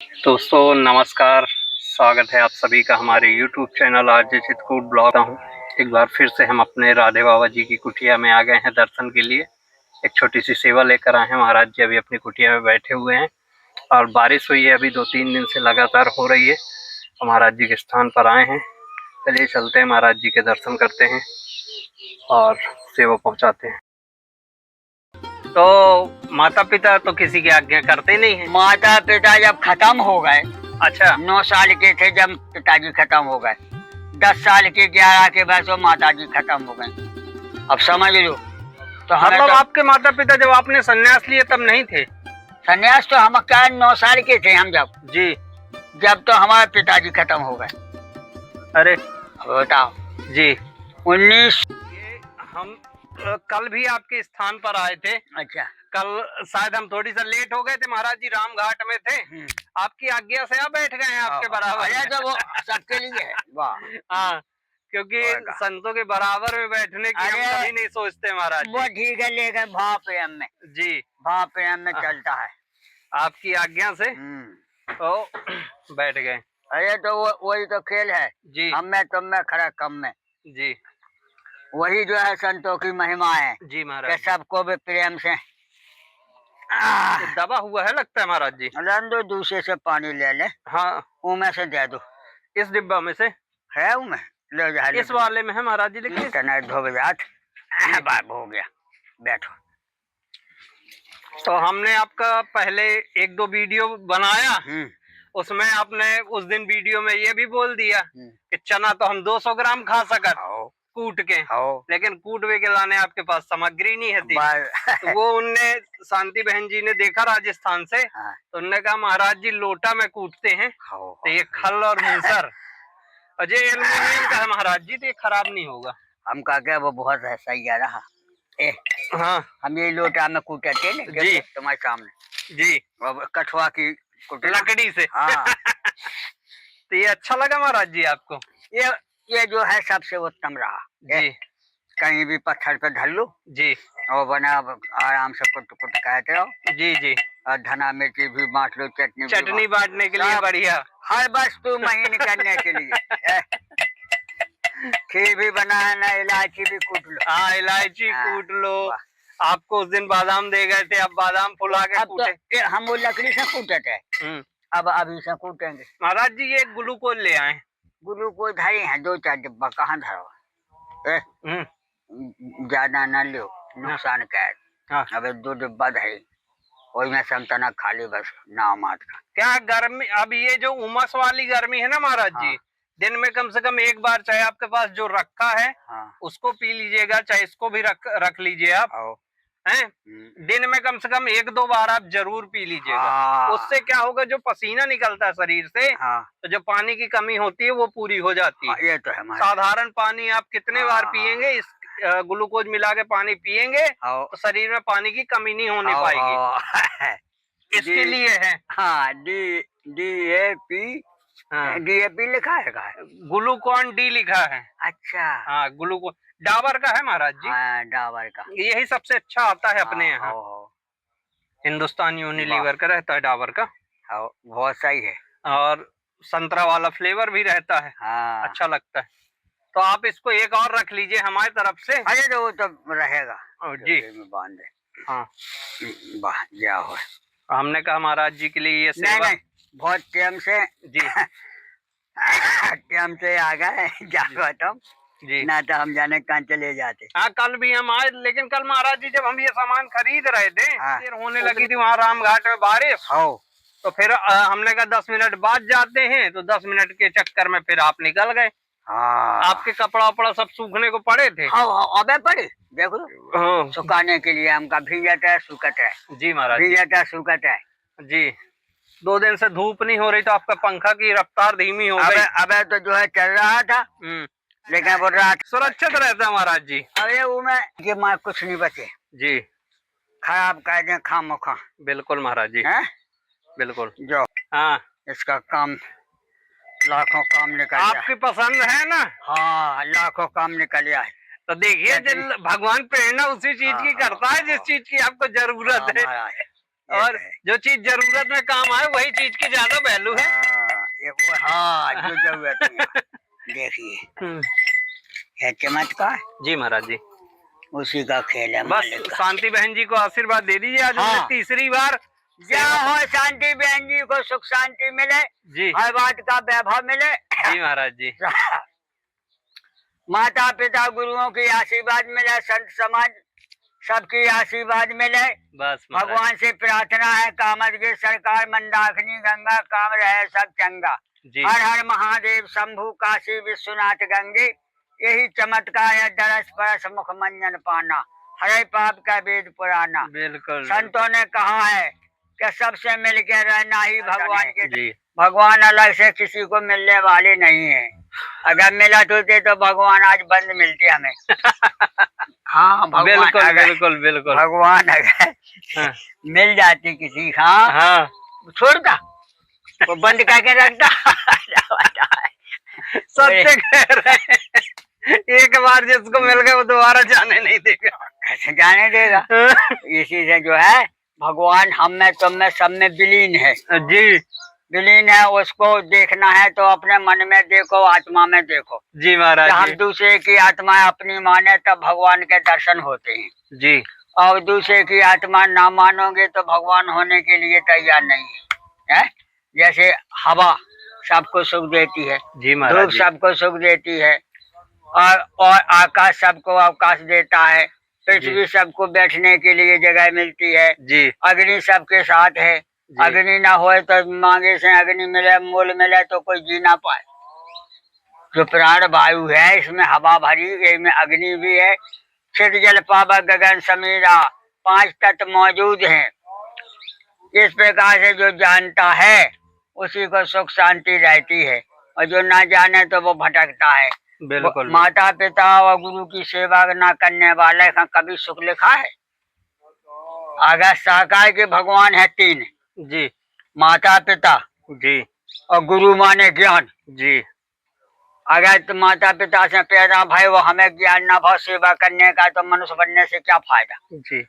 दोस्तों नमस्कार, स्वागत है आप सभी का हमारे YouTube channel RJ Chitrakoot blog हूँ। एक बार फिर से हम अपने राधे बाबा जी की कुटिया में आ गए हैं दर्शन के लिए। एक छोटी सी सेवा लेकर आए हैं। महाराज जी अभी अपनी कुटिया में बैठे हुए हैं और बारिश हुई है अभी 2-3 दिन से लगातार हो रही है। तो महाराज जी के स्थान पर आए हैं। चलिए चलते हैं, महाराज जी के दर्शन करते हैं और सेवा पहुँचाते हैं। तो माता पिता तो किसी की आज्ञा करते नहीं है। माता पिता जब खत्म हो गए, अच्छा, 9 साल के थे जब पिताजी खत्म हो गए, 10 साल के 11 के बाद तो माता जी खत्म हो गए। अब समझ लो। तो हमें मतलब तो आपके माता पिता जब आपने संन्यास लिए तब नहीं थे? संन्यास तो हम क्या 9 साल के थे हम जी। जब तो हमारे पिताजी खत्म हो गए। अरे बताओ जी, 19। ये हम कल भी आपके स्थान पर आए थे। अच्छा, कल शायद हम थोड़ी सा लेट हो गए थे, महाराज जी राम घाट में थे। आपकी आज्ञा से आप बैठ गए हैं आपके बराबर। अरे तो वो सबके लिए है। वाह। हाँ, क्योंकि संतों के बराबर में बैठने की हम कभी नहीं सोचते महाराज जी। वो ठीक है, लेकिन भाव प्रेम में, जी, भाव प्रेम में चलता है। आपकी आज्ञा से तो बैठ गए। अरे तो वही तो खेल है जी, हम में, तुम में, खड़ा कम में। जी, वही जो है संतों की महिमा है जी कि महाराज जी। सबको भी प्रेम से ये दबा हुआ है लगता है महाराज जी। दो, दूसरे से पानी ले ले, हाँ, उमे से दे दो। इस डिब्बा में से है उमे ले जा, इस वाले में है महाराज जी, लेकिन इतना धोबे जात बात हो गया। बैठो। तो हमने आपका पहले 1-2 वीडियो बनाया, उसमें आपने उस दिन वीडियो में ये भी बोल दिया कि चना तो हम 200 ग्राम खा सकत कूट के, लेकिन कूटवे के लाने आपके पास सामग्री नहीं है थी। तो वो उनने शांति बहन जी ने देखा राजस्थान से, तो उन्होंने कहा महाराज जी लोटा में कूटते हैं तो ये खल और मूसर और ये एल्युमिनियम का है महाराज जी, तो ये खराब नहीं होगा। हम कहा क्या वो बहुत है, सही है रहा। हाँ, हम ये लोटा में कूटते ना जी तुम्हारे सामने जी, कठुआ की लकड़ी से। हाँ। तो ये अच्छा लगा महाराज जी आपको? ये जो है सबसे उत्तम रहा जी। कहीं भी पत्थर पे धर लो जी, और बना आराम से कुट कुट कहते हो। जी, जी, और धना मिर्ची भी बांट लो, चटनी बांटने के लिए बढ़िया, हर वस्तु महीन करने के लिए। खीर भी बनाना, इलायची भी कूट लो। हाँ, इलायची कूट लो। आपको उस दिन बादाम दे गए थे, अब बादाम फुला के कूटे। तो हम वो लकड़ी से कूटे थे, अब अभी से कूटेंगे। महाराज जी ये ग्लूकोज ले आए। ग्लूकोज धरे हैं 2-4 डिब्बा, कहाँ धरो? ज्यादा न लो, नुकसान का। अब 2 डिब्बा धरे, वही में संतना खाली बस नाम मात का। क्या गर्मी, अब ये जो उमस वाली गर्मी है ना महाराज जी, दिन में कम से कम एक बार चाहे आपके पास जो रखा है उसको पी लीजिएगा, चाहे इसको भी रख लीजिए आप, हैं? दिन में कम से कम 1-2 बार आप जरूर पी लीजिएगा। उससे क्या होगा, जो पसीना निकलता है शरीर से, तो जो पानी की कमी होती है वो पूरी हो जाती है। ये तो है। साधारण पानी आप कितने बार पिएंगे, इस ग्लूकोज मिला के पानी पिएंगे तो शरीर में पानी की कमी नहीं होने पाएगी। इसके लिए है। हाँ, DAP लिखा है का? ग्लूकॉन डी लिखा है। अच्छा। हाँ, ग्लूकोन डाबर का है महाराज जी। हाँ, डाबर का यही सबसे अच्छा आता है अपने यहाँ। हिंदुस्तान यूनिलीवर का रहता है डाबर का। बहुत सही है। और संतरा वाला फ्लेवर भी रहता है। अच्छा लगता है। तो आप इसको एक और रख लीजिए हमारी तरफ से। अरे तो वो तो रहेगा जी, बांध दे। हाँ, वाह क्या हो। हमने कहा महाराज जी के लिए ये सेवा। नहीं, बहुत टाइम से जी टाइम से आ गए जाओ तुम जी, ना तो हम जाने कहाँ चले जाते। हाँ, कल भी हम आए, लेकिन कल महाराज जी जब हम ये सामान खरीद रहे थे, फिर होने लगी थी वहाँ राम घाट में बारिश। तो फिर हमने कहा 10 मिनट बाद जाते हैं, तो 10 मिनट के चक्कर में फिर आप निकल गए। आपके कपड़ा वपड़ा सब सूखने को पड़े थे। अबे पड़े देखो, सुखाने के लिए हमका भीजता है सूखता है। जी महाराज, भीजता सूखता है जी। 2 दिन से धूप नहीं हो रही तो आपका पंखा की रफ्तार धीमी हो गई। अबे तो जो है चल रहा था, लेकिन वो रात सुरक्षित रहता महाराज जी। अरे वो में ये मार कुछ नहीं बचे जी, खराब कर दे खामोखा। बिल्कुल महाराज जी, बिल्कुल। जो हाँ, इसका काम लाखों काम निकल गया। आपकी पसंद है ना? हाँ, लाखों काम निकल गया है। तो देखिए भगवान प्रेरणा उसी चीज की करता है जिस चीज की आपको जरूरत है। और जो चीज जरूरत में काम आए वही चीज की ज्यादा वैल्यू है। हाँ, जो जरूरत में आए। देखिए है चमत्कार, जी महाराज जी। उसी का खेल है बस मालिक का। शांति बहन जी को आशीर्वाद दे दीजिए, आज हमने हाँ। तीसरी बार जहाँ हो शांति बहन जी को सुख शांति मिले, जी हर बात का वैभव मिले। जी महाराज जी। माता पिता गुरुओं की आशीर्वाद मिले, संत समाज सबकी आशीर्वाद मिले। बस महाराज भगवान से प्रार्थना है, कामद की सरकार मंदाकिनी गंगा, काम रहे सब चंगा। जी हर हर महादेव शंभु काशी विश्वनाथ गंगे, यही चमत्कार है दरस परस मुख मंजन पाना, हरे पाप का वेद पुराना। बिल्कुल संतों ने कहा है कि सबसे मिलकर रहना ही भगवान के। जी भगवान अलग से किसी को मिलने वाले नहीं है, अगर मिला तो भगवान आज बंद मिलते हमें। हाँ बिल्कुल बिल्कुल बिल्कुल। भगवान अगर हाँ मिल जाती किसी, हाँ हाँ छोड़ता वो बंद करके रखता। सत्य कह रहे हैं, एक बार जिसको मिल गए वो दोबारा जाने नहीं देगा। कैसे जाने देगा? इसी से जो है भगवान हम में तुम में सब में विलीन है। जी विलीन है, उसको देखना है तो अपने मन में देखो, आत्मा में देखो। जी महाराज हम जी। दूसरे की आत्मा अपनी माने तब भगवान के दर्शन होते हैं जी और दूसरे की आत्मा ना मानोगे तो भगवान होने के लिए तैयार नहीं है। जैसे हवा सबको सुख देती है, जी महाराज धूप जी। सबको सुख देती है, और आकाश सबको अवकाश देता है, पृथ्वी सबको बैठने के लिए जगह मिलती है। जी अग्नि सबके साथ है, अग्नि ना होए तो मांगे से अग्नि मिले, मूल मिले तो कोई जी ना पाए। जो प्राण वायु है इसमें हवा भरी, इसमें अग्नि भी है। क्षित जल पावक गगन समीरा, 5 तत्व मौजूद हैं। इस प्रकार से जो जानता है उसी को सुख शांति रहती है, और जो ना जाने तो वो भटकता है। बिल्कुल। माता पिता और गुरु की सेवा ना करने वाले का कभी सुख लिखा है? अगर साकार के भगवान है 3, जी माता पिता जी और गुरु माने ज्ञान। जी अगर तो माता पिता से पैदा भाई वो हमें ज्ञान ना भाव सेवा करने का, तो मनुष्य बनने से क्या फायदा? जी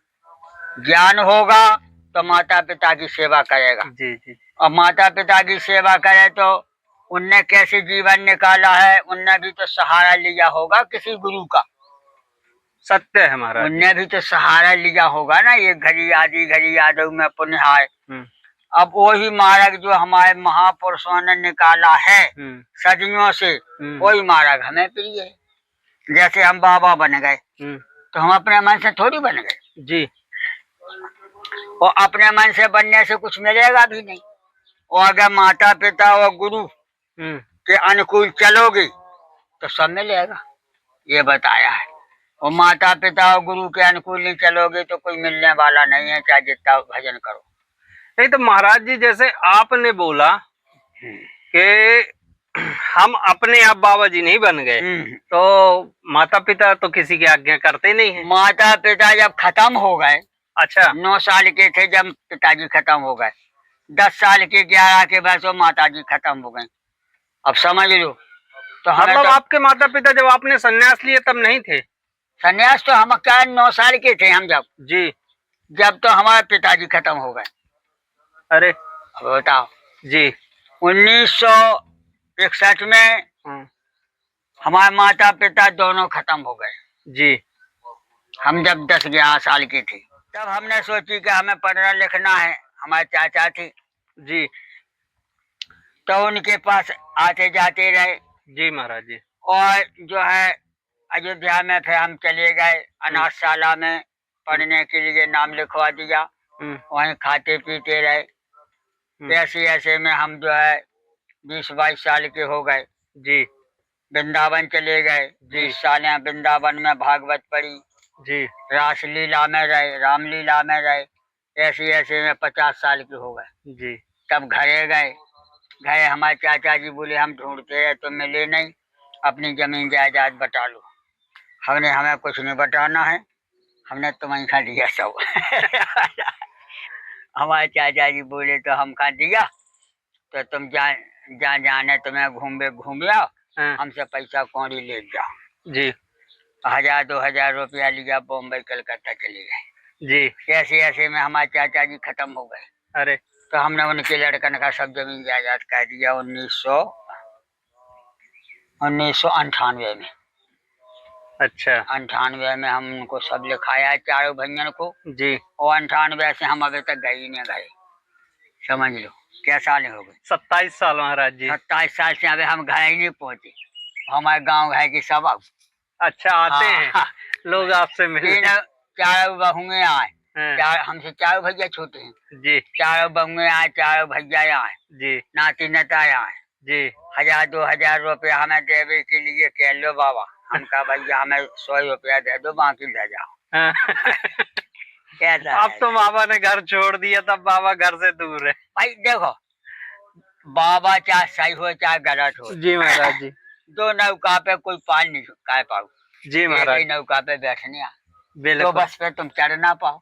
ज्ञान होगा तो माता पिता की सेवा करेगा। जी जी और माता पिता की सेवा करे तो उनने कैसे जीवन निकाला है, उनने भी तो सहारा लिया होगा किसी गुरु का। सत्य है महाराज। उनने भी तो सहारा लिया होगा ना, ये घड़ी आदि घड़ी यादव में पुण्य है। अब वही मार्ग जो हमारे महापुरुषों ने निकाला है सदियों से, वही मार्ग हमें प्रिय है। जैसे हम बाबा बन गए तो हम अपने मन से थोड़ी बन गए जी, और अपने मन से बनने से कुछ मिलेगा भी नहीं। और अगर माता पिता और गुरु के अनुकूल चलोगे तो सब मिलेगा, ये बताया है। और माता पिता और गुरु के अनुकूल नहीं चलोगे तो कोई मिलने वाला नहीं है, चाहे जितना भजन करो। नहीं तो महाराज जी जैसे आपने बोला कि हम अपने आप बाबा जी नहीं बन गए, तो माता पिता तो किसी की आज्ञा करते नहीं है। माता पिता जब खत्म हो गए, अच्छा 9 साल के थे जब पिताजी खत्म हो गए, 10 साल के 11 के बाद तो माता जी खत्म हो गए। अब समझ लो तो मतलब आपके माता पिता जब आपने संन्यास लिए तब नहीं थे? संन्यास तो हम क्या 9 साल के थे हम जब तो हमारे पिताजी खत्म हो गए। अरे बताओ जी 1961 में हमारे माता पिता दोनों खत्म हो गए जी। हम जब 10-11 साल के थे तब हमने सोची कि हमें पढ़ना लिखना है। हमारे चाचा थे जी, तो उनके पास आते जाते रहे जी महाराज जी। और जो है अयोध्या में फिर हम चले गए अनाथशाला में पढ़ने के लिए, नाम लिखवा दिया, वहीं खाते पीते रहे। ऐसे ऐसे में हम जो है 20-22 साल के हो गए जी। वृंदावन चले गए, 20 साल वृंदावन में भागवत पढ़ी जी, रासलीला में रहे, रामलीला में रहे। ऐसे ऐसे में 50 साल के हो गए जी। तब घरे गए। घरे हमारे चाचा जी बोले हम ढूंढते हैं तो मिले नहीं, अपनी जमीन जायदाद बता लो। हमने हमें कुछ नहीं बताना है, हमने तुम्हें खा दिया सब। हमारे चाचा जी बोले तो हम खा दिया तो तुम जहाँ जाने तुम्हें घूम जाओ, हमसे पैसा कौड़ी ले जाओ। जी 1000-2000 रुपया लिया, बॉम्बे कलकत्ता चले गए। जी। ऐसे ऐसे में हमारे चाचा जी खत्म हो गए। अरे तो हमने उनके लड़कन का सब जमीन जायदाद कर दिया 1998 में। अच्छा 98 में हम उनको सब लिखाया चारों भैया को। जी। और 98 से हम अभी तक गए ही नहीं गए, समझ लो क्या साल हो गए। 27 साल महाराज जी। 27 साल से अभी हम घर ही नहीं पहुंचे। हमारे गांव है कि सब अब अच्छा आते हैं हाँ, लोग आपसे मिलने। चारों बहुएं आए। हाँ, हमसे चारों भैया छोटे हैं। जी चारों बहुएं आए, चारों भैया आए, जी नाती नताए आए। जी 1000-2000 रुपया हमें देवे के लिए कह लो बाबा। हम कहा भैया हमें 100 रुपया दे दो, बाकी ले जाओ। हाँ। कैसा अब है तो बाबा ने घर छोड़ दिया, तब बाबा घर से दूर है। भाई? देखो बाबा चाहे सही हो चाहे गलत हो, जी महाराज जी। दो नौका पे कोई पार नहीं कर पाओ। जी एक महाराज ही नौका पे बैठने आ, दो बिल्कुल। बस पे तुम चढ़ ना पाओ।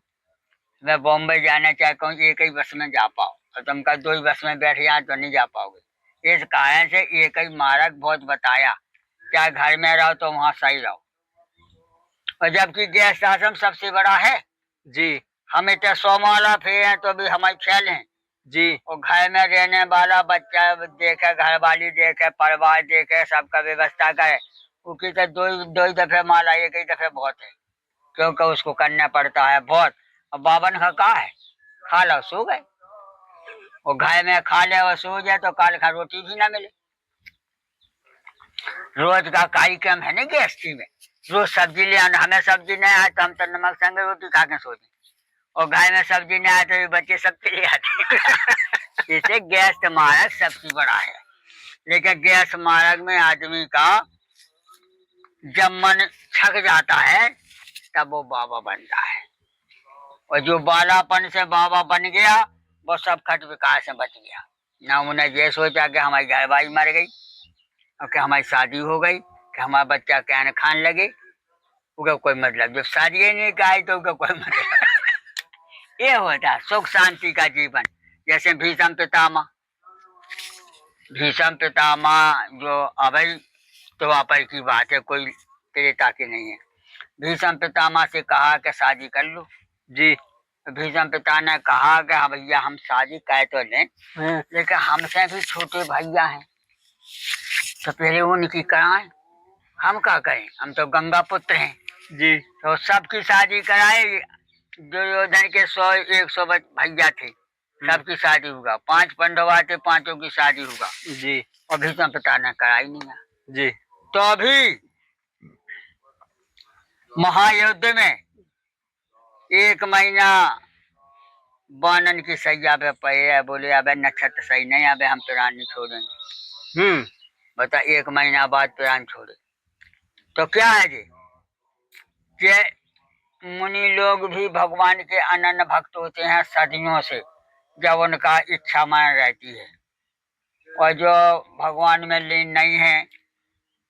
मैं बॉम्बे जाना चाहता हूँ, एक ही बस में जा पाओ, और तुम का दो ही बस में बैठ जाए तो नहीं जा पाओगे। इस कारण से एक ही मार्ग बहुत बताया, चाहे घर में रहो तो वहाँ सही रहो। और जबकि गैस आश्रम सबसे बड़ा है। जी हम इतने 100 माला फेर हैं तो भी हमारे ख्याल हैं। जी और घर में रहने वाला बच्चा देखे, घर वाली देखे, परिवार देखे, सबका व्यवस्था करे, क्योंकि तो दो ही दफे माला एक ही दफे बहुत है, क्योंकि उसको करना पड़ता है बहुत। और बाबन का कहा है, खा लो सो गए। और घर में खा ले और सो जाए तो काल का रोटी भी ना मिले। रोज का कार्यक्रम है ना गृहस्थी में, रोज सब्जी ले आना। हमें सब्जी नहीं आए तो हम तो नमक संग रोटी खा के सो जाए, और घर में सब्जी नहीं आए तो ये बच्चे सब चले आते। इसे गैस मार्ग सबसे बड़ा है। लेकिन गैस मार्ग में आदमी का जब मन छक जाता है तब वो बाबा बनता है। और जो बालापन से बाबा बन गया वो सब खट विकार से बच गया। ना उन्हें ये सोचा कि हमारी घरवाली मर गई और कि हमारी शादी हो गई, कि हमारा बच्चा कहने खान लगे, उसका कोई मतलब। जब शादी ही नहीं कहा तो उसका कोई मतलब। ये होता है सुख शांति का जीवन। जैसे भीषम पितामह जो अभय तो वापर की बात है, कोई त्रेता की नहीं है। भीषम पितामह से कहा कि शादी कर लो। जी भीषम पिता ने कहा कि हाँ भैया हम शादी कर तो लें, लेकिन हमसे भी छोटे भैया हैं, तो पहले उनकी कराएं। हम क्या करें, हम तो गंगा पुत्र हैं। जी तो सबकी शादी कराए। दुर्योधन के 100-100 भैया थे, सबकी शादी होगा। 5 पांडव आते, 5 की शादी होगा। जी और भीष्म पिता ने कराई नहीं है। जी तो अभी महायुद्ध में 1 महीना बानन की सैया पे पड़े, बोले अबे नक्षत्र सही नहीं, अबे हम प्राण नहीं छोड़ेंगे। बता 1 महीना बाद प्राण छोड़े तो क्या है जी? कि मुनि लोग भी भगवान के अनन्य भक्त होते हैं सदियों से, जब उनका इच्छा मान रहती है। और जो भगवान में लीन नहीं है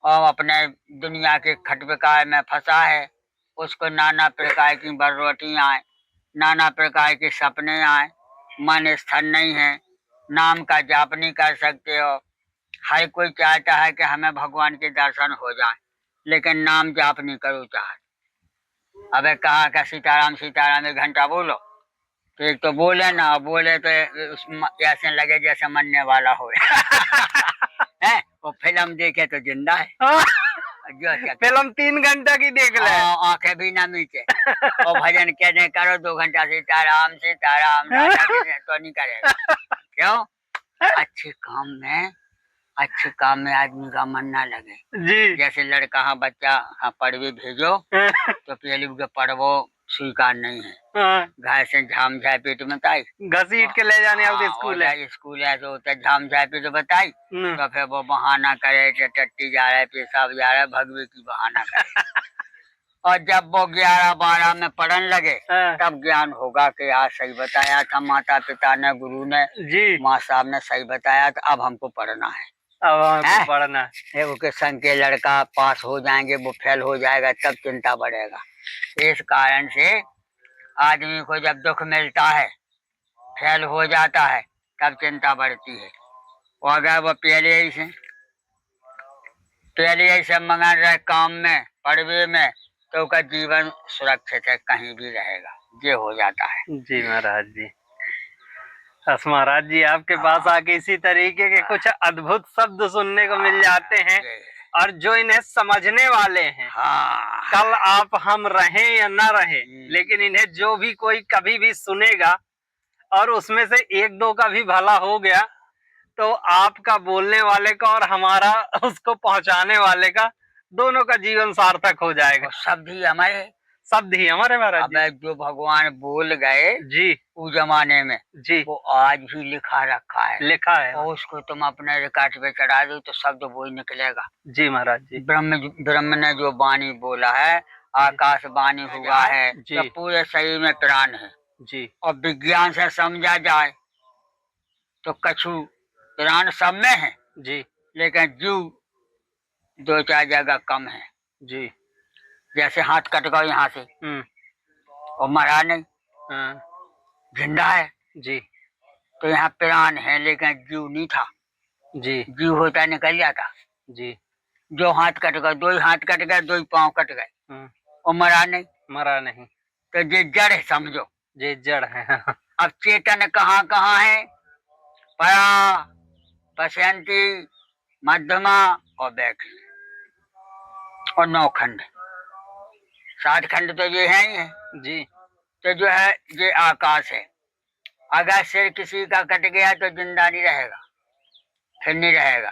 और अपने दुनिया के खटविकार में फंसा है, उसको नाना प्रकार की बररोटियां आए, नाना प्रकार के सपने आए, मन स्थिर नहीं है, नाम का जाप नहीं कर सकते हो। हर कोई चाहता है कि हमें भगवान के दर्शन हो जाए, लेकिन नाम जाप नहीं करो चाहते। अबे कहा कि सीताराम सीताराम 1 घंटा बोलो, तो एक तो बोले ना, बोले तो ऐसे लगे जैसे मरने वाला हो। है वो फिल्म देखे तो जिंदा है। फिल्म 3 घंटा की देख ले, आंखें भी ना मीचे। और भजन कहने करो 2 घंटा सीताराम सीताराम तो नहीं करेगा। क्यों? अच्छे काम में आदमी का मन ना लगे। जी जैसे लड़का हाँ बच्चा हाँ पढ़वे भेजो तो पहले पढ़वो स्वीकार नहीं है। घर से झाम झाए पेट में बताई, घसीट के ले जाने अब स्कूल है। स्कूल है तो झाम झाए पेट बताई, तो फिर वो बहाना करे कि टट्टी जा रहा है, पेशाब जा रहा है, भगवे की बहाना करे। और जब वो 11-12 में पढ़ने लगे तब ज्ञान होगा कि आज सही बताया था माता पिता ने, गुरु ने, जी माँ साहब ने सही बताया, तो अब हमको पढ़ना है। अब हमको पढ़ना है। उसके संग के लड़का पास हो जाएंगे, वो फेल हो जाएगा, तब चिंता बढ़ेगा। इस कारण से आदमी को जब दुख मिलता है, फेल हो जाता है, तब चिंता बढ़ती है। और अगर वो पहले ही से मगन रहे काम में, पढ़वे में, तो उसका जीवन सुरक्षित है, कहीं भी रहेगा। ये हो जाता है। जी महाराज जी। बस महाराज जी आपके पास आके इसी तरीके के कुछ अद्भुत शब्द सुनने को मिल जाते हैं, और जो इन्हें समझने वाले हैं, हाँ कल आप हम रहें या ना रहें, लेकिन इन्हें जो भी कोई कभी भी सुनेगा और उसमें से एक दो का भी भला हो गया, तो आपका बोलने वाले का और हमारा उसको पहुंचाने वाले का, दोनों का जीवन सार्थक हो जाएगा। और शब्द ही हमारे, शब्द ही हमारे महाराज जी। अब जो भगवान बोल गए जी उस जमाने में, जी, वो आज भी लिखा रखा है, लिखा है। और उसको तुम अपने रिकॉर्ड पे चढ़ा दो तो शब्द वो ही निकलेगा। जी महाराज जी। ब्रह्म ने जो वाणी बोला है, आकाश वाणी हुआ है, जी तो पूरे शरीर में प्राण है। जी और विज्ञान से समझा जाए तो कछु प्राण सब में है, जी लेकिन जीव दो चार जगह कम है। जी। जैसे हाथ कट गया यहाँ से और मरा नहीं, हाँ, जिंदा है, जी तो यहाँ प्राण है लेकिन जीव नहीं था। जी जीव होता निकल जाता। जी। जो हाथ कट गए, दो ही हाथ कट गए, दो ही पाँव कट गए, और मरा नहीं, मरा नहीं, तो ये जड़ है, समझो। ये जड़ है। अब चेतन कहाँ कहाँ है? परा, पश्यंती, मध्यमा और बैठी, और 9 खंड, 7 खंड तो ये है ही है। जी तो जो है ये आकाश है। अगर सिर किसी का कट गया तो जिंदा नहीं रहेगा, फिर नहीं रहेगा।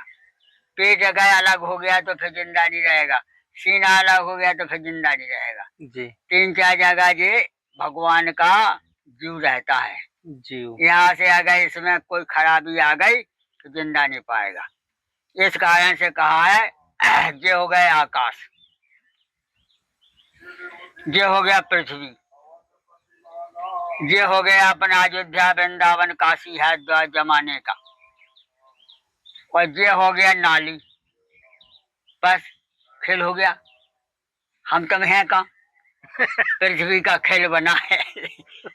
पेट अगर अलग हो गया तो फिर जिंदा नहीं रहेगा। सीना अलग हो गया तो फिर जिंदा नहीं रहेगा। जी 3-4 जगह ये भगवान का जीव रहता है। जीव। यहाँ से अगर इसमें कोई खराबी आ गई तो जिंदा नहीं पाएगा। इस कारण से कहा है ये हो गए आकाश, ये हो गया पृथ्वी, ये हो गया अपना अयोध्या वृंदावन काशी हरिद्वार जमाने का, और ये हो गया नाली। बस खेल हो गया। हम तुम हैं कहाँ? पृथ्वी का खेल बना है।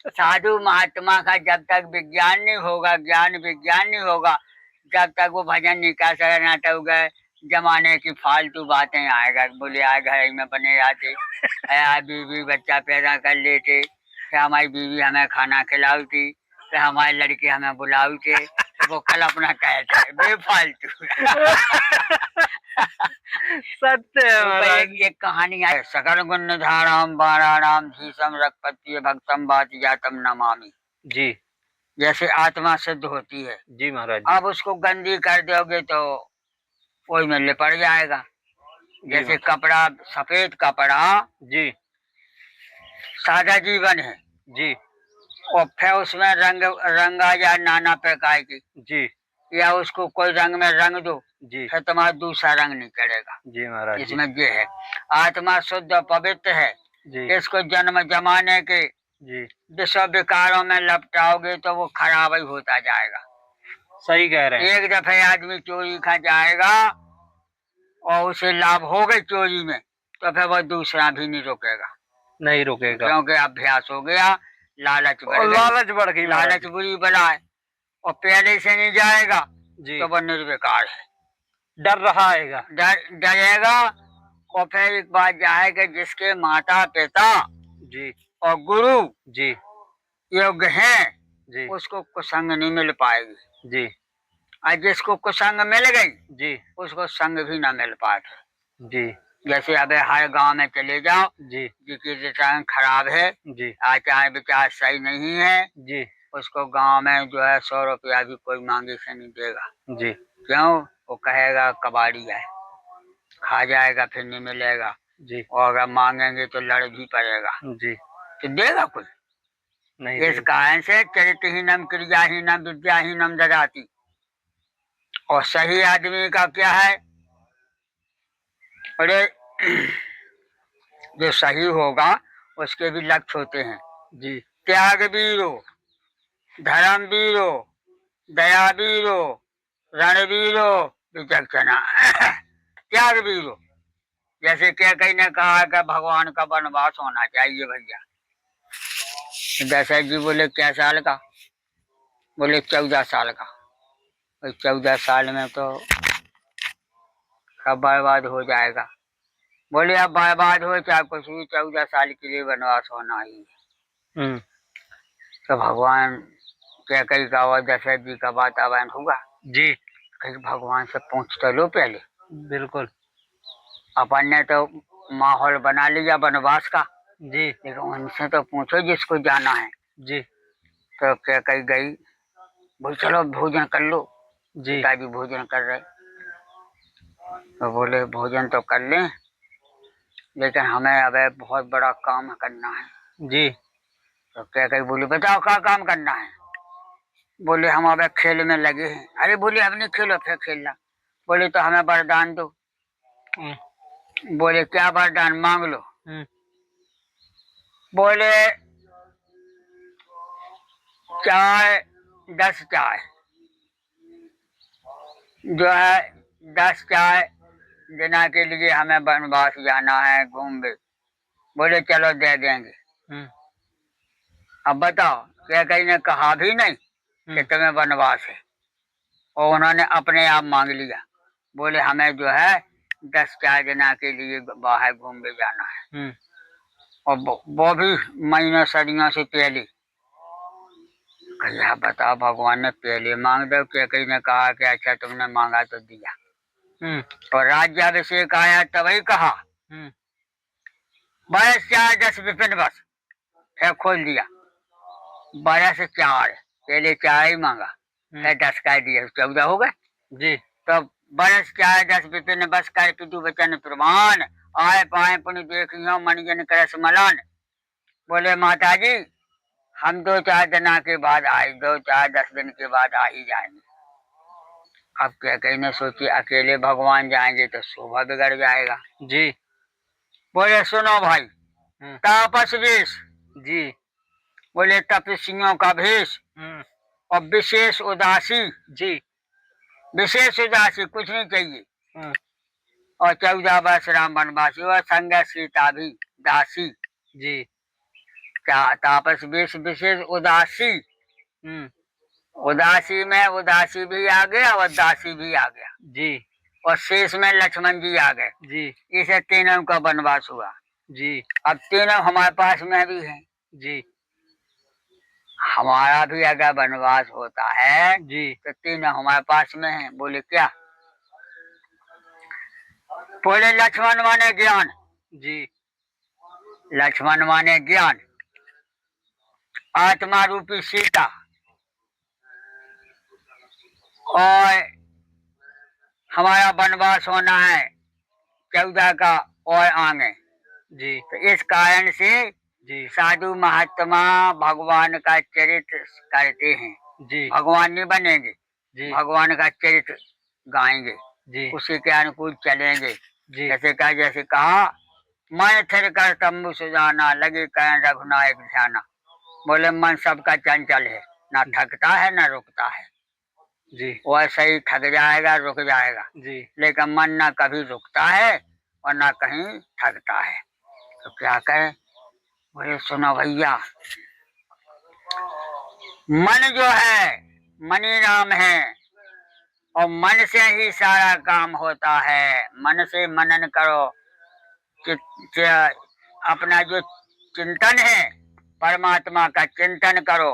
साधु महात्मा का जब तक विज्ञान नहीं होगा, ज्ञान विज्ञान नहीं होगा, जब तक वो भजन नहीं कर सकते, नाटक गए जमाने की फालतू बातें आएगा। बोले आ घर में बने जाते, बीवी बच्चा पैदा कर लेते, फिर हमारी बीवी हमें खाना खिलाती, फिर हमारे लड़के हमें बुलाते, वो कल अपना कहते हैं बेफालतू। सत्य है महाराज। एक कहानी है, सकल गुण निधाराम बाराणाम धीसम रघुपति भक्तम बाति जातम नमामि। जी जैसे आत्मा सिद्ध होती है, जी महाराज जी। अब उसको गंदी कर दोगे तो कोई में लिपट जाएगा। जैसे कपड़ा, सफेद कपड़ा जी सादा जीवन है जी और फिर उसमें रंगा या नाना प्रकार की, जी या उसको कोई रंग में रंग दो जी फिर तुम्हारा दूसरा रंग नहीं चढ़ेगा। जी महाराज जी। इसमें ये है, आत्मा शुद्ध और पवित्र है। जी इसको जन्म जमाने के जी विश्व विकारों में लपटाओगे तो वो खराब ही होता जाएगा। सही कह रहे हैं। एक दफे आदमी चोरी खा जाएगा और उसे लाभ हो गई चोरी में, तो फिर वो दूसरा भी नहीं रुकेगा, नहीं रुकेगा, क्योंकि अभ्यास हो गया, लालच बढ़ गई। लालच बढ़ गई। लालच बुरी बला है, और पहले से नहीं जाएगा जी तो वह निर्विकार है, डर रहा आएगा। डरेगा। और फिर एक बात जाएगा, जिसके माता पिता जी और गुरु जी योग्य हैं, जी उसको कुसंग नहीं मिल पाएगी। जी और जिसको कुसंग मिल गई जी उसको संग भी ना मिल पाते। जी जैसे अब हर गांव में चले जाओ, जी जिसकी रिटर्न खराब है, जी आचार विचार सही नहीं है, जी उसको गांव में जो है 100 रुपया भी कोई मांगे से नहीं देगा। जी क्यों? वो कहेगा कबाड़ी है, खा जाएगा फिर नहीं मिलेगा, जी और अगर मांगेंगे तो लड़ भी पड़ेगा, जी तो देगा कोई नहीं। इस कारण से चरित्रहीनम क्रियाहीनम विद्याहीनम ददाति। और सही आदमी का क्या है? अरे जो सही होगा उसके भी लक्ष्य होते हैं। जी त्याग वीरो, धर्म वीरो, दया वीरो, रणवीरो, विचक्षणा। त्याग वीरो, जैसे क्या कहीं ने कहा कि भगवान का वनवास होना चाहिए भैया। दशरथ जी बोले क्या साल का? बोले 14 साल का। 14 साल में तो सब बर्बाद हो जाएगा। बोले अब बर्बाद हो चाहे कुछ भी, 14 साल के लिए वनवास होना ही है। तो भगवान क्या कही का हुआ, दशरथ जी का वातावरण हुआ जी। कहीं भगवान से पूछ तो लो पहले। बिल्कुल। अपन ने तो माहौल बना लिया वनवास का, जी। लेकिन उनसे तो पूछो जिसको जाना है। जी। तो क्या कही गई, बोल चलो भोजन कर लो। जी। पिताजी भोजन कर रहे, तो बोले भोजन तो कर लें, लेकिन हमें अब बहुत बड़ा काम करना है। जी। तो क्या कही बोले बताओ क्या काम करना है। बोले हम अब खेल में लगे हैं। अरे बोले अब नहीं खेलो, फिर खेलना। बोले तो हमें वरदान दो। बोले क्या वरदान, मांग लो। बोले चाय, 10 चाय जो है, 10 चाय देना के लिए हमें वनवास जाना है घूमने। बोले चलो दे देंगे। अब बताओ, क्या कहीं ने कहा भी नहीं कि तुम्हें वनवास है, और उन्होंने अपने आप मांग लिया। बोले हमें जो है 10 चाय देना के लिए बाहर घूमने जाना है, और वो भी महीनों सदियों से पहले। कहा बताओ, भगवान ने पहले मांग दो, क्या कहीं ने कहा कि अच्छा तुमने मांगा तो दिया। और राज्याभिषेक आया तभी कहा 12 4 10 विपिन बस, फिर खोल दिया 12 4, पहले 4 ही मांगा, फिर 10 का दिया, 14 हो गए। जी। तो 12 4 10 विपिन बस कर पितु वचन प्रमाण, आए पाए पुण्य देखियो मन जन करस मलान। बोले माता जी हम 2 4 दिन के बाद आए, 2 4 10 दिन के बाद आ ही जाएंगे। अब क्या कहने सोची अकेले भगवान जाएंगे तो शोभा बिगड़ जाएगा। जी। बोले सुनो भाई, तापस वेश। जी। बोले तपस्वियों का भेष, और विशेष उदासी। जी। विशेष उदासी, कुछ नहीं चाहिए। और 14 वर्ष राम वनवासी, और संग सीता भी दासी। जी। तापस वेश, विशेष उदासी। उदासी में उदासी भी आ गया और दासी भी आ गया। जी। और शेष में लक्ष्मण जी आ गए। जी। इसे तीनों का वनवास हुआ। जी। अब तीनों हमारे पास में भी हैं। जी। हमारा भी अगर वनवास होता है जी तो तीनों हमारे पास में हैं। बोले क्या? बोले लक्ष्मण माने ज्ञान। जी। लक्ष्मण माने ज्ञान, आत्मा रूपी सीता, और हमारा वनवास होना है 14 का और आगे। जी। तो इस कारण से जी साधु महात्मा भगवान का चरित्र करते हैं। जी। भगवान नहीं बनेंगे, जी भगवान का चरित्र गाएंगे। जी। उसी के अनुकूल चलेंगे। जी। जैसे कहा मन थिर कर तंबू सुजाना, लगे करण रघुनायक ध्याना। बोले मन सबका चंचल है, ना थकता है ना रुकता है। जी। वैसे ही थक जाएगा, रुक जाएगा। जी। लेकिन मन ना कभी रुकता है और ना कहीं थकता है। तो क्या करें? बोले सुनो भैया, मन जो है मनी राम है, और मन से ही सारा काम होता है। मन से मनन करो, अपना जो चिंतन है परमात्मा का चिंतन करो,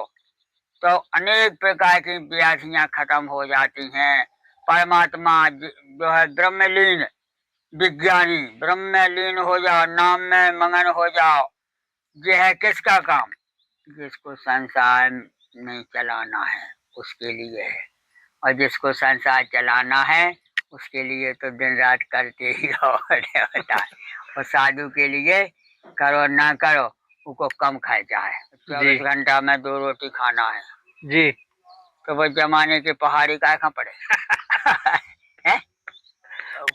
तो अनेक प्रकार की व्याधियां खत्म हो जाती हैं। परमात्मा जो है ब्रह्मलीन विज्ञानी, ब्रह्म में लीन हो जाओ, नाम में मगन हो जाओ। यह है किसका काम? जिसको संसार नहीं चलाना है उसके लिए है, और जिसको संसार चलाना है उसके लिए तो दिन रात करते ही होता है। और साधु के लिए करो ना करो उसको कम खर्चा है। 24 घंटा में 2 रोटी खाना है। जी। तो वो जमाने के पहाड़ी का कहाँ पड़े है?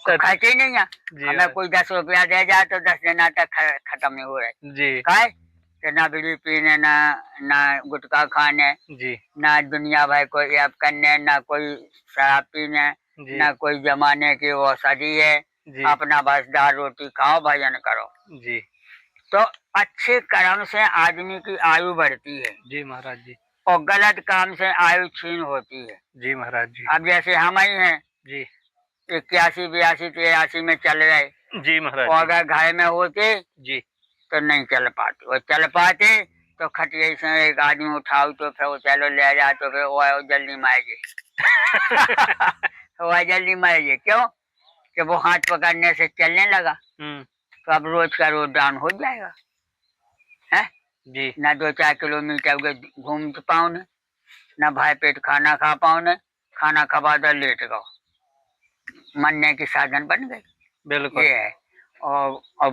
खर्चे ही नहीं है। हमें कोई 10 रुपया दे जाए तो 10 दिन तक खत्म नहीं हो रहे। जी। कि ना बीड़ी पीने, ना गुटखा खाने, जी ना दुनिया भाई कोई ऐप करने, ना कोई शराब पीने, ना कोई जमाने की औषधि है। अपना बस 4 रोटी खाओ, भजन करो। जी। तो अच्छे कर्म से आदमी की आयु बढ़ती है। जी महाराज जी। और गलत काम से आयु छीन होती है। जी महाराज जी। अब जैसे हम ही हैं जी, 81 82 83 में चल रहे। जी महाराज। और अगर घर में होते जी तो नहीं चल पाते, और चल पाते तो खटिया से एक आदमी उठाऊ तो फिर वो चलो ले जा, तो फिर वो जल्दी मारेगी। वो जल्दी मारेगी क्यों कि वो हाथ पकड़ने से चलने लगा, तो अब रोज का रोज डाउन हो जाएगा है जी। ना। 2-4 किलोमीटर घूम पाऊ ने, ना भाई पेट खाना खा पाऊ ने, खाना खा दो लेट गो, मरने की साधन बन गई। बिल्कुल। ये है। और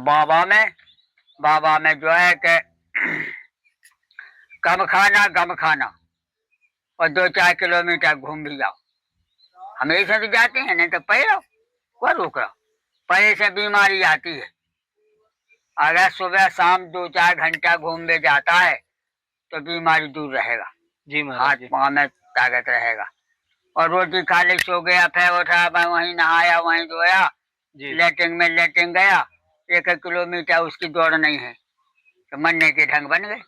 बाबा में जो है कि कम खाना गम खाना और 2-4 किलोमीटर घूम भी जाओ। हमेशा तो जाते हैं, नहीं तो पै रहो, क्या रोक रहा। पै से बीमारी आती है। अगर सुबह शाम 2-4 घंटा घूमने जाता है तो बीमारी दूर रहेगा। जी हाथ पाँव में ताकत रहेगा। और रोटी खा ली, सो गया, फिर उठा, वहीं नहाया, वहीं धोया, लेटिंग में लेटिंग गया, 1 किलोमीटर उसकी दौड़ नहीं है, तो मरने के ढंग बन गए।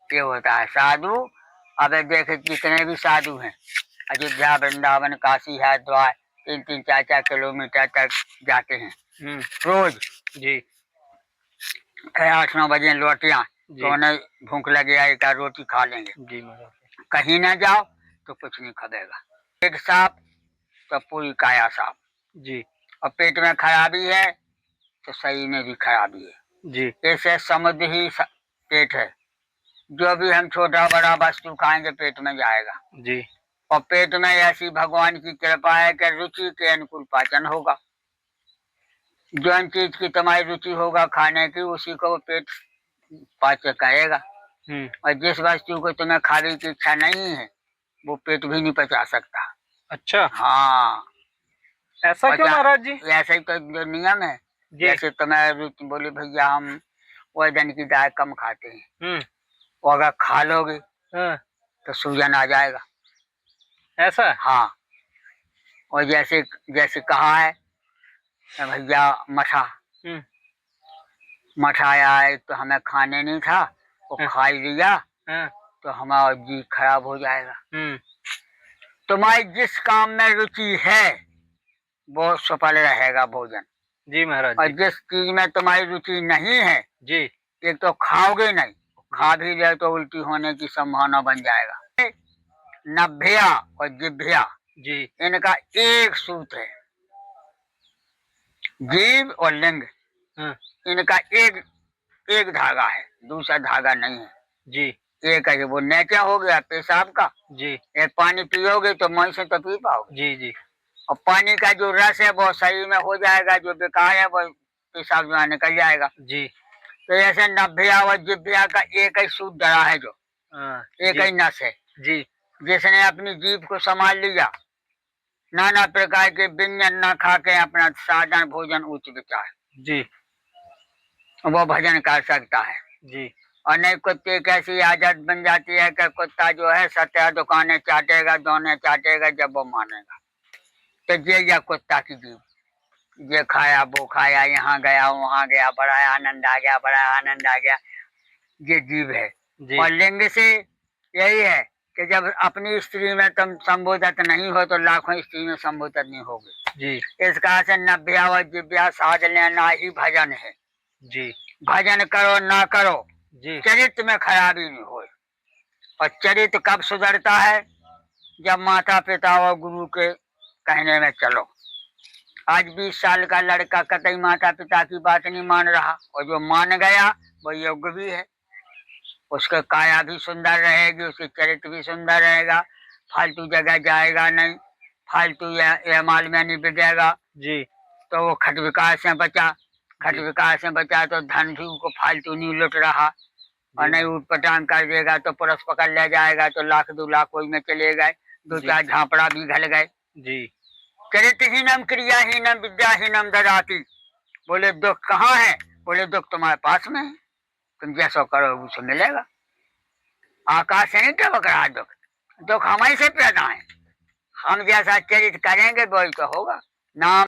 ये होता है साधु। अब देखे जितने भी साधु हैं, अयोध्या, वृंदावन, काशी, हरिद्वार, 3-3, 4-4 किलोमीटर तक जाते हैं रोज जी। 8-9 बजे लौटिया, तो उन्हें भूख लगेगा, एक रोटी खा लेंगे। जी। कहीं ना जाओ तो कुछ नहीं खाएगा। पेट साफ तो पूरी काया साफ। जी। और पेट में खराबी है तो शरीर में भी खराबी है। जी। ऐसे समुद्र ही पेट है। जो भी हम छोटा बड़ा वस्तु खाएंगे पेट में जाएगा। जी। और पेट में ऐसी भगवान की कृपा है कि रुचि के अनुकूल पाचन होगा। जो चीज की तुम्हारी रुचि होगा खाने की, उसी को पेट पाचन करेगा। और जिस वस्तु को तुम्हें खाने की इच्छा नहीं है वो पेट भी नहीं पचा सकता। अच्छा। हाँ, ऐसा क्यों महाराज जी? ऐसा ही तो जो नियम है। जैसे तुम्हें बोले भैया हम वजन की दाल कम खाते हैं, वो अगर खा लोगे तो सूजन आ जाएगा। ऐसा? हाँ। और जैसे जैसे कहा है भैया मठा आया है तो हमें खाने नहीं था, वो खा ही लिया तो हमारा जी खराब हो जाएगा। तुम्हारी जिस काम में रुचि है वो सफल रहेगा भोजन। जी महाराज। और जिस चीज में तुम्हारी रुचि नहीं है जी, एक तो खाओगे नहीं, खा भी ले तो उल्टी होने की संभावना बन जाएगा। नभ्या और जिभ्या जी, इनका एक सूत्र है। जीव और लिंग इनका एक धागा है, दूसरा धागा नहीं है जी। एक है वो नेचा हो गया पेशाब का जी, एक पानी पियोगे तो मुंह से तो पी पाओगे जी जी। और पानी का जो रस है वो शरीर में हो जाएगा, जो बेकार है वो पेशाब में निकल जाएगा जी। तो ऐसे नभ्या और जिभ्या का एक ही सूत्र डरा है, जो एक ही नस है जी। जिसने अपनी जीभ को संभाल लिया, नाना प्रकार के व्यंजन न खा के अपना साधारण भोजन उच्च विचार जी, वो भजन कर सकता है जी। और नहीं कुत्ते कैसी आदत बन जाती है कि कुत्ता जो है 17 दुकानें चाटेगा, दोने चाटेगा जब वो मानेगा। तो ये कुत्ता की जीव, ये खाया वो खाया, यहाँ गया वहां गया, बड़ा आनंद आ गया, बड़ा आनंद आ गया, ये जीव है जी। और लिंग से यही है कि जब अपनी स्त्री में तुम संबोधित नहीं हो तो लाखों स्त्री में संबोधित नहीं होगे जी। इस कारण से नभ्या व जिभ्या साध लेना ही भजन है जी। भजन करो ना करो जी, चरित्र में खराबी नहीं हो। और चरित्र कब सुधरता है? जब माता पिता और गुरु के कहने में चलो। आज 20 साल का लड़का कतई माता पिता की बात नहीं मान रहा, और जो मान गया वो योग्य भी है। उसका काया भी सुंदर रहेगी, उसके चरित्र भी सुंदर रहेगा, फालतू जगह जाएगा नहीं, फालतू यह माल में नहीं बिकेगा जी। तो वो खट विकास से बचा, खट विकास से बचा तो धन भी को फालतू नहीं लुट रहा। और नहीं उठपटांग कर देगा तो पुलिस पकड़ ले जाएगा, तो 1-2 लाख कोई में चले गए, 2-4 झापड़ा भी घल गए जी। चरित्रहीनम क्रियाहीनम विद्याहीनम ददाति। बोले दुख कहाँ है? बोले दुख तुम्हारे पास में है, तुम जैसा करो उसे मिलेगा। आकाश से नहीं टपक रहा दुख, दुख हमारे से पैदा है। हम जैसा चरित्र करेंगे वही तो होगा। नाम